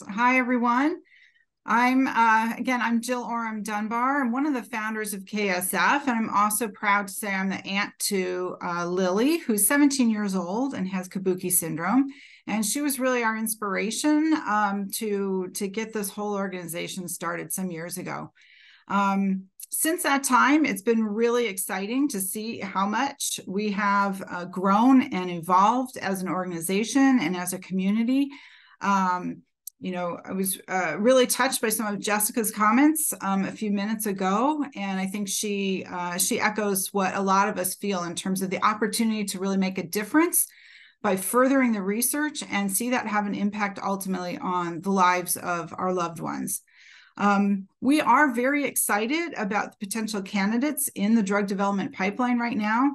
Hi, everyone. I'm Jill Oram Dunbar. I'm one of the founders of KSF, and I'm also proud to say I'm the aunt to Lily, who's 17 years old and has Kabuki syndrome. And she was really our inspiration to get this whole organization started some years ago. Since that time, it's been really exciting to see how much we have grown and evolved as an organization and as a community. I was really touched by some of Jessica's comments a few minutes ago, and I think she echoes what a lot of us feel in terms of the opportunity to really make a difference by furthering the research and see that have an impact ultimately on the lives of our loved ones. We are very excited about the potential candidates in the drug development pipeline right now,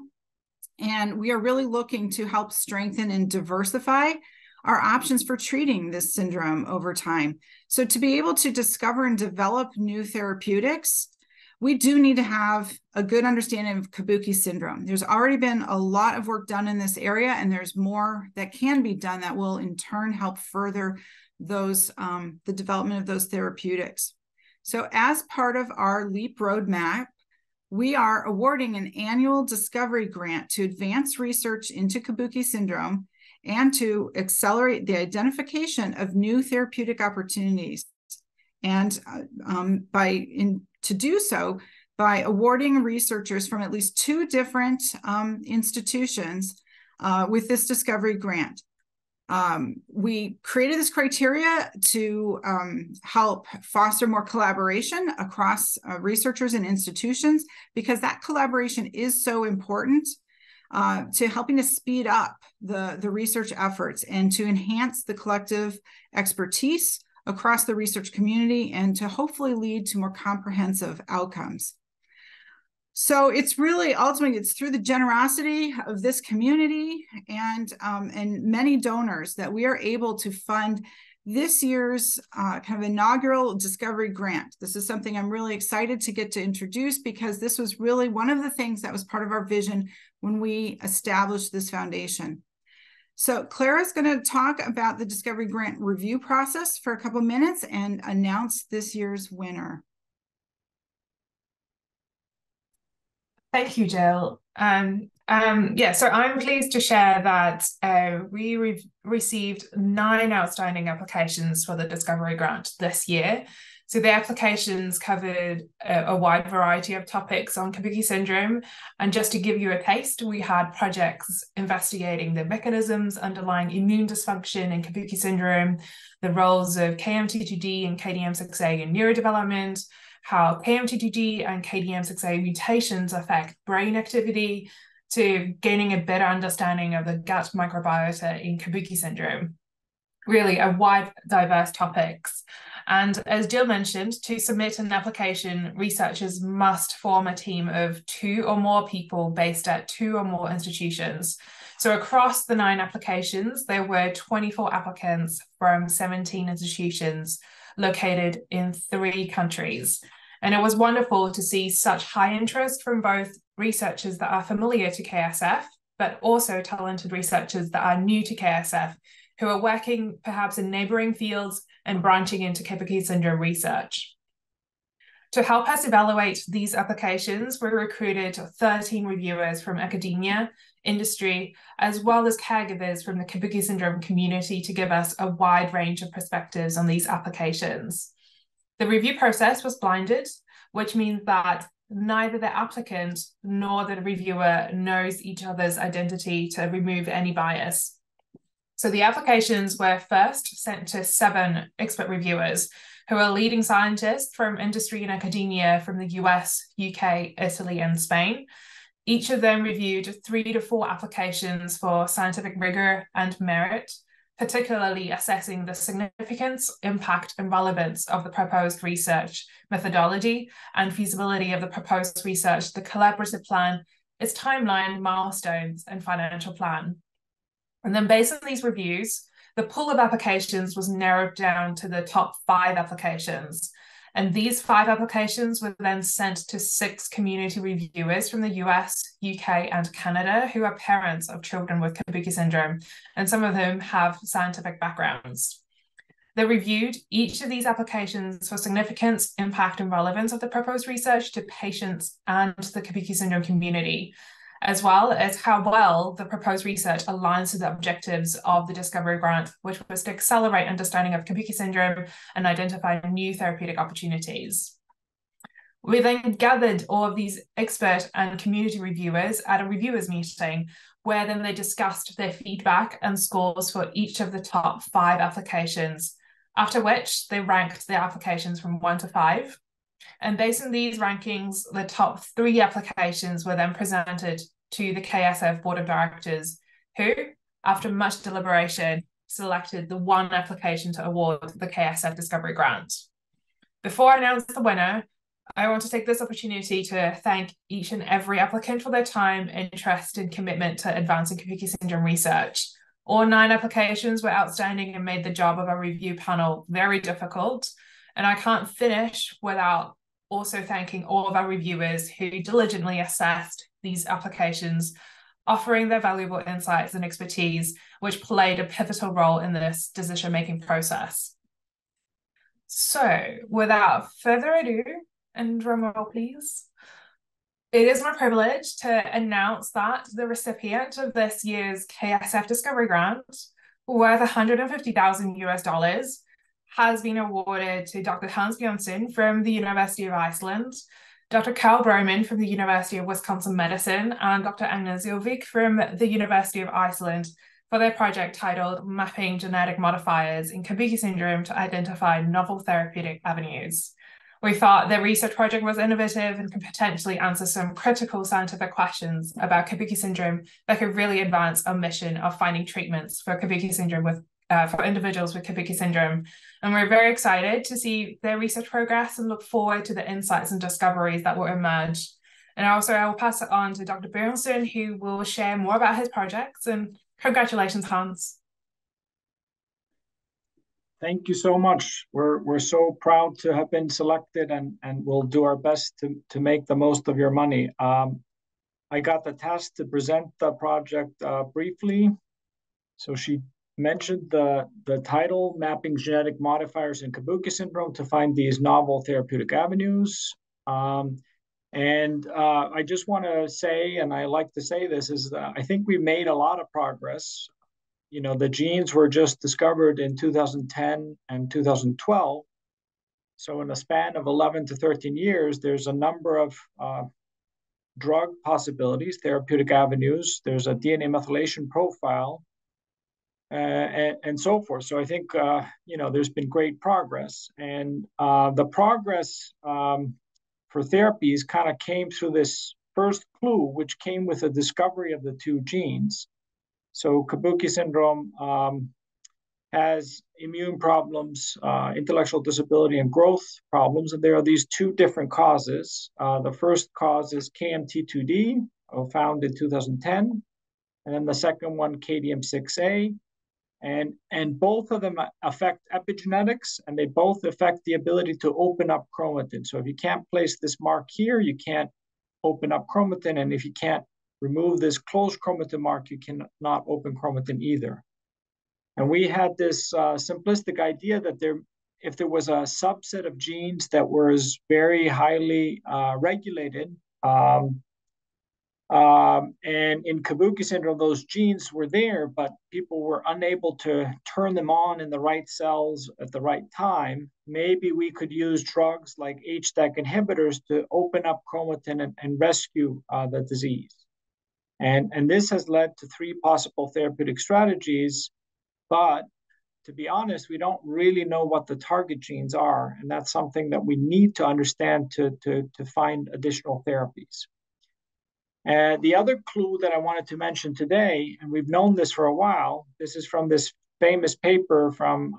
and we are really looking to help strengthen and diversify our options for treating this syndrome over time. So to be able to discover and develop new therapeutics, we do need to have a good understanding of Kabuki syndrome. There's already been a lot of work done in this area, and there's more that can be done that will in turn help further those the development of those therapeutics. So as part of our LEAP roadmap, we are awarding an annual discovery grant to advance research into Kabuki syndrome and to accelerate the identification of new therapeutic opportunities. And to do so by awarding researchers from at least 2 different institutions with this discovery grant. We created this criteria to help foster more collaboration across researchers and institutions, because that collaboration is so important to helping to speed up the research efforts and to enhance the collective expertise across the research community and to hopefully lead to more comprehensive outcomes. So it's really ultimately, it's through the generosity of this community and many donors that we are able to fund this year's kind of inaugural discovery grant. This is something I'm really excited to get to introduce, because this was really one of the things that was part of our vision when we established this foundation. So Clara is going to talk about the discovery grant review process for a couple minutes and announce this year's winner. Thank you, Jill. So I'm pleased to share that we received 9 outstanding applications for the Discovery Grant this year. So the applications covered a wide variety of topics on Kabuki syndrome. And just to give you a taste, we had projects investigating the mechanisms underlying immune dysfunction in Kabuki syndrome, the roles of KMT2D and KDM6A in neurodevelopment, how KMT2D and KDM6A mutations affect brain activity, to gaining a better understanding of the gut microbiota in Kabuki syndrome. Really a wide, diverse topics. And as Jill mentioned, to submit an application, researchers must form a team of 2 or more people based at 2 or more institutions. So across the 9 applications, there were 24 applicants from 17 institutions located in 3 countries. And it was wonderful to see such high interest from both researchers that are familiar to KSF, but also talented researchers that are new to KSF, who are working perhaps in neighboring fields and branching into Kabuki syndrome research. To help us evaluate these applications, we recruited 13 reviewers from academia, industry, as well as caregivers from the Kabuki syndrome community to give us a wide range of perspectives on these applications. The review process was blinded, which means that neither the applicant nor the reviewer knows each other's identity to remove any bias. So the applications were first sent to 7 expert reviewers who are leading scientists from industry and academia from the US, UK, Italy, and Spain. Each of them reviewed 3 to 4 applications for scientific rigor and merit, particularly assessing the significance, impact, and relevance of the proposed research methodology and feasibility of the proposed research, the collaborative plan, its timeline, milestones, and financial plan. And then based on these reviews, the pool of applications was narrowed down to the top 5 applications. And these 5 applications were then sent to 6 community reviewers from the US, UK, and Canada who are parents of children with Kabuki syndrome, and some of whom have scientific backgrounds. They reviewed each of these applications for significance, impact, and relevance of the proposed research to patients and the Kabuki syndrome community, as well as how well the proposed research aligns to the objectives of the Discovery Grant, which was to accelerate understanding of Kabuki syndrome and identify new therapeutic opportunities. We then gathered all of these expert and community reviewers at a reviewers meeting, where then they discussed their feedback and scores for each of the top 5 applications, after which they ranked their applications from 1 to 5. And based on these rankings, the top 3 applications were then presented to the KSF Board of Directors, who, after much deliberation, selected the one application to award the KSF Discovery Grant. Before I announce the winner, I want to take this opportunity to thank each and every applicant for their time, interest, and commitment to advancing Kabuki syndrome research. All 9 applications were outstanding and made the job of our review panel very difficult. And I can't finish without also thanking all of our reviewers who diligently assessed these applications, offering their valuable insights and expertise, which played a pivotal role in this decision-making process. So, without further ado, and drum roll please, it is my privilege to announce that the recipient of this year's KSF Discovery Grant, worth $150,000, has been awarded to Dr. Hans Bjornsson from the University of Iceland, Dr. Carl Broman from the University of Wisconsin Medicine, and Dr. Agnes Jovik from the University of Iceland for their project titled Mapping Genetic Modifiers in Kabuki Syndrome to Identify Novel Therapeutic Avenues. We thought their research project was innovative and could potentially answer some critical scientific questions about Kabuki syndrome that could really advance our mission of finding treatments for Kabuki syndrome for individuals with Kabuki syndrome. And we're very excited to see their research progress and look forward to the insights and discoveries that will emerge. And also I will pass it on to Dr. Bjornsson, who will share more about his projects. And congratulations, Hans. Thank you so much. We're so proud to have been selected, and we'll do our best to make the most of your money. I got the task to present the project briefly. So she mentioned the title, Mapping Genetic Modifiers in Kabuki Syndrome to Find These Novel Therapeutic Avenues. I just want to say, and I like to say this, is that I think we made a lot of progress. You know, the genes were just discovered in 2010 and 2012. So in a span of 11 to 13 years, there's a number of drug possibilities, therapeutic avenues. There's a DNA methylation profile, and so forth. So I think, there's been great progress. And the progress for therapies kind of came through this first clue, which came with the discovery of the 2 genes. So Kabuki syndrome has immune problems, intellectual disability, and growth problems. And there are these 2 different causes. The first cause is KMT2D, found in 2010. And then the second one, KDM6A. And both of them affect epigenetics, and they both affect the ability to open up chromatin. So if you can't place this mark here, you can't open up chromatin. And if you can't remove this closed chromatin mark, you cannot open chromatin either. And we had this simplistic idea that if there was a subset of genes that was very highly regulated, and in Kabuki syndrome, those genes were there, but people were unable to turn them on in the right cells at the right time. Maybe we could use drugs like HDAC inhibitors to open up chromatin and rescue the disease. And this has led to 3 possible therapeutic strategies, but to be honest, we don't really know what the target genes are, and that's something that we need to understand to find additional therapies. The other clue that I wanted to mention today, and we've known this for a while, this is from this famous paper from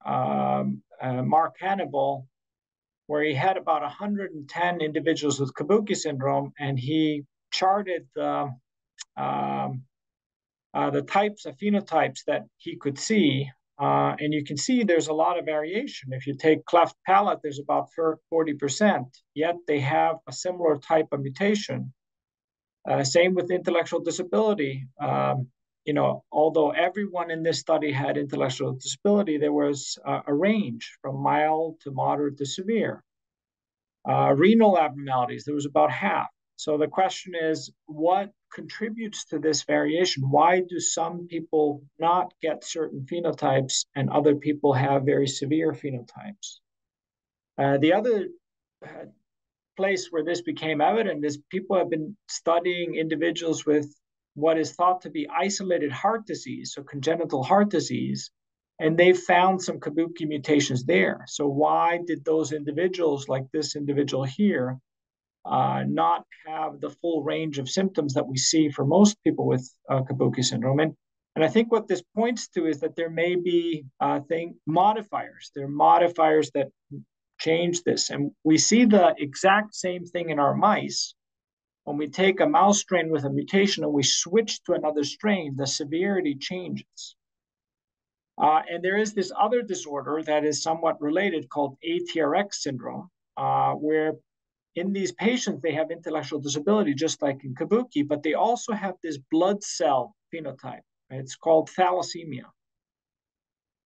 Mark Hannibal, where he had about 110 individuals with Kabuki syndrome, and he charted the types of phenotypes that he could see. And you can see there's a lot of variation. If you take cleft palate, there's about 40%, yet they have a similar type of mutation. Same with intellectual disability. although everyone in this study had intellectual disability, there was a range from mild to moderate to severe. Renal abnormalities, there was about half. So the question is, what contributes to this variation? Why do some people not get certain phenotypes and other people have very severe phenotypes? The other place where this became evident is people have been studying individuals with what is thought to be isolated heart disease, so congenital heart disease, and they found some Kabuki mutations there. So why did those individuals, like this individual here, not have the full range of symptoms that we see for most people with Kabuki syndrome? And I think what this points to is that there may be modifiers. There are modifiers that change this. And we see the exact same thing in our mice. When we take a mouse strain with a mutation and we switch to another strain, the severity changes. And there is this other disorder that is somewhat related called ATRX syndrome, where in these patients, they have intellectual disability, just like in Kabuki, but they also have this blood cell phenotype. It's called thalassemia.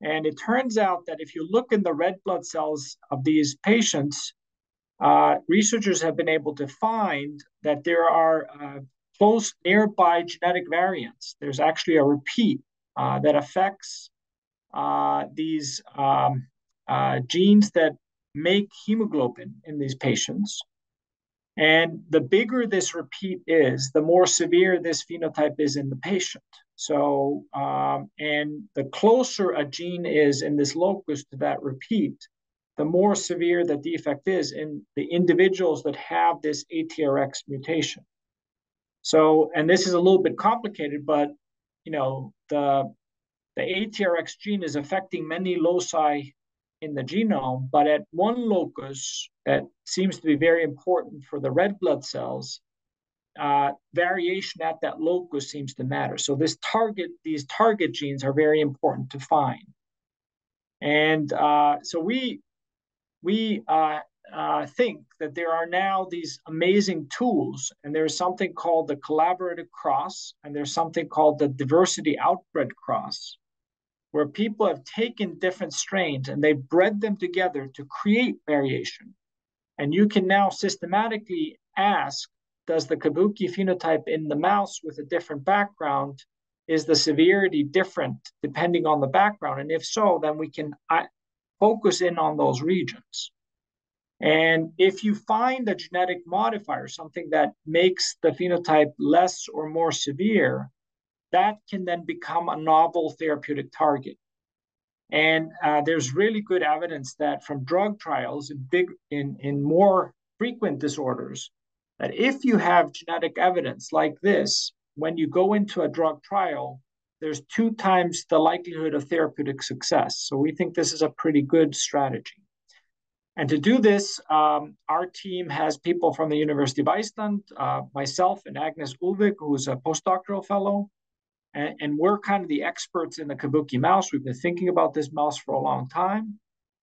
And it turns out that if you look in the red blood cells of these patients, researchers have been able to find that there are close nearby genetic variants. There's actually a repeat that affects these genes that make hemoglobin in these patients. And the bigger this repeat is, the more severe this phenotype is in the patient. So, and the closer a gene is in this locus to that repeat, the more severe the defect is in the individuals that have this ATRX mutation. So, and this is a little bit complicated, but the ATRX gene is affecting many loci in the genome, but at one locus that seems to be very important for the red blood cells, variation at that locus seems to matter. So these target genes are very important to find. And so we think that there are now these amazing tools, and there's something called the collaborative cross, and there's something called the diversity outbred cross, where people have taken different strains and they bred them together to create variation. And you can now systematically ask, does the Kabuki phenotype in the mouse with a different background, is the severity different depending on the background? And if so, then we can focus in on those regions. And if you find a genetic modifier, something that makes the phenotype less or more severe, that can then become a novel therapeutic target. And there's really good evidence that from drug trials in more frequent disorders, that if you have genetic evidence like this, when you go into a drug trial, there's 2 times the likelihood of therapeutic success. So we think this is a pretty good strategy. And to do this, our team has people from the University of Iceland, myself and Agnes Ulvik, who's a postdoctoral fellow, and we're kind of the experts in the Kabuki mouse. We've been thinking about this mouse for a long time.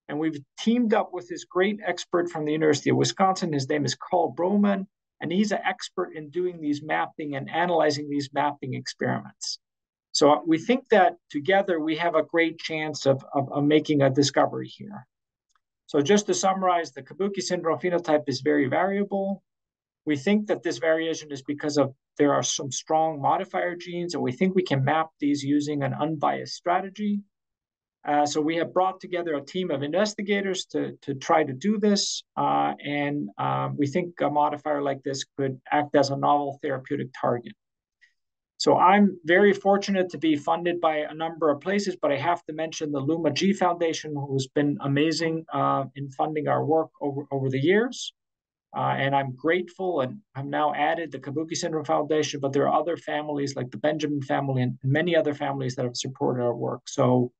And we've teamed up with this great expert from the University of Wisconsin. His name is Carl Broman, and he's an expert in doing these mapping and analyzing these mapping experiments. So we think that together we have a great chance of making a discovery here. So just to summarize, the Kabuki syndrome phenotype is very variable. We think that this variation is because there are some strong modifier genes, and we think we can map these using an unbiased strategy. So we have brought together a team of investigators to try to do this, and we think a modifier like this could act as a novel therapeutic target. So I'm very fortunate to be funded by a number of places, but I have to mention the Luma G Foundation, who's been amazing in funding our work over the years. And I'm grateful, and I've now added the Kabuki Syndrome Foundation, but there are other families like the Benjamin family and many other families that have supported our work. So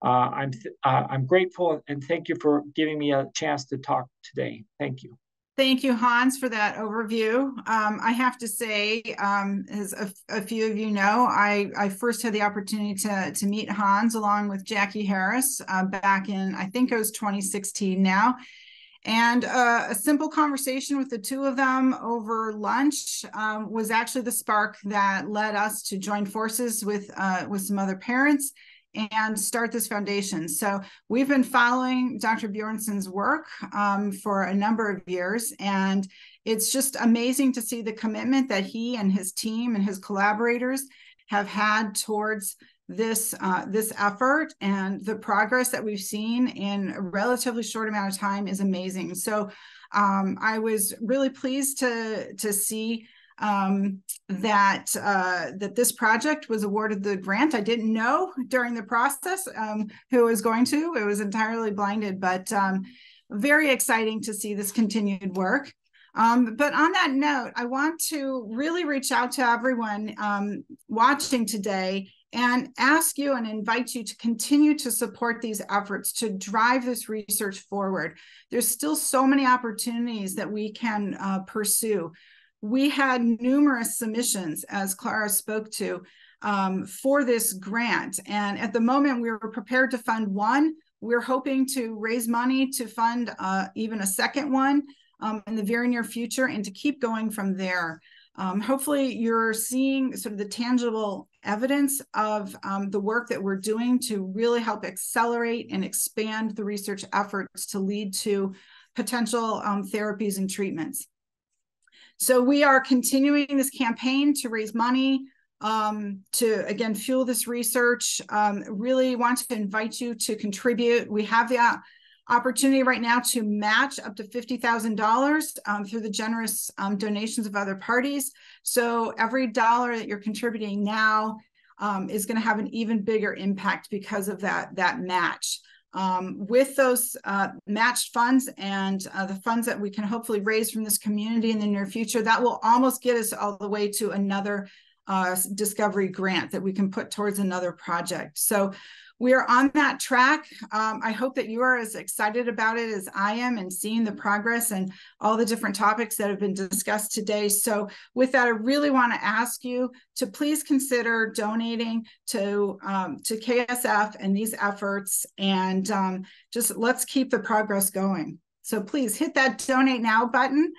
I'm grateful, and thank you for giving me a chance to talk today. Thank you. Thank you, Hans, for that overview. I have to say, as a few of you know, I first had the opportunity to meet Hans along with Jackie Harris back in, I think it was 2016 now. And a simple conversation with the two of them over lunch was actually the spark that led us to join forces with some other parents and start this foundation. So we've been following Dr. Bjornsson's work for a number of years, and it's just amazing to see the commitment that he and his team and his collaborators have had towards this effort, and the progress that we've seen in a relatively short amount of time is amazing. So I was really pleased to see that this project was awarded the grant. I didn't know during the process who was going to. It was entirely blinded, but very exciting to see this continued work. But on that note, I want to really reach out to everyone watching today and ask you and invite you to continue to support these efforts to drive this research forward. There's still so many opportunities that we can pursue. We had numerous submissions, as Clara spoke to, for this grant. And at the moment, we were prepared to fund one. We're hoping to raise money to fund even a second one in the very near future, and to keep going from there. Hopefully you're seeing sort of the tangible evidence of the work that we're doing to really help accelerate and expand the research efforts to lead to potential therapies and treatments. So we are continuing this campaign to raise money to, again, fuel this research. Really want to invite you to contribute. We have the opportunity right now to match up to $50,000 through the generous donations of other parties. So every dollar that you're contributing now is going to have an even bigger impact because of that match. With those matched funds and the funds that we can hopefully raise from this community in the near future, that will almost get us all the way to another discovery grant that we can put towards another project. So we are on that track. I hope that you are as excited about it as I am, and seeing the progress and all the different topics that have been discussed today. So with that, I really want to ask you to please consider donating to KSF and these efforts, and just let's keep the progress going. So please hit that donate now button.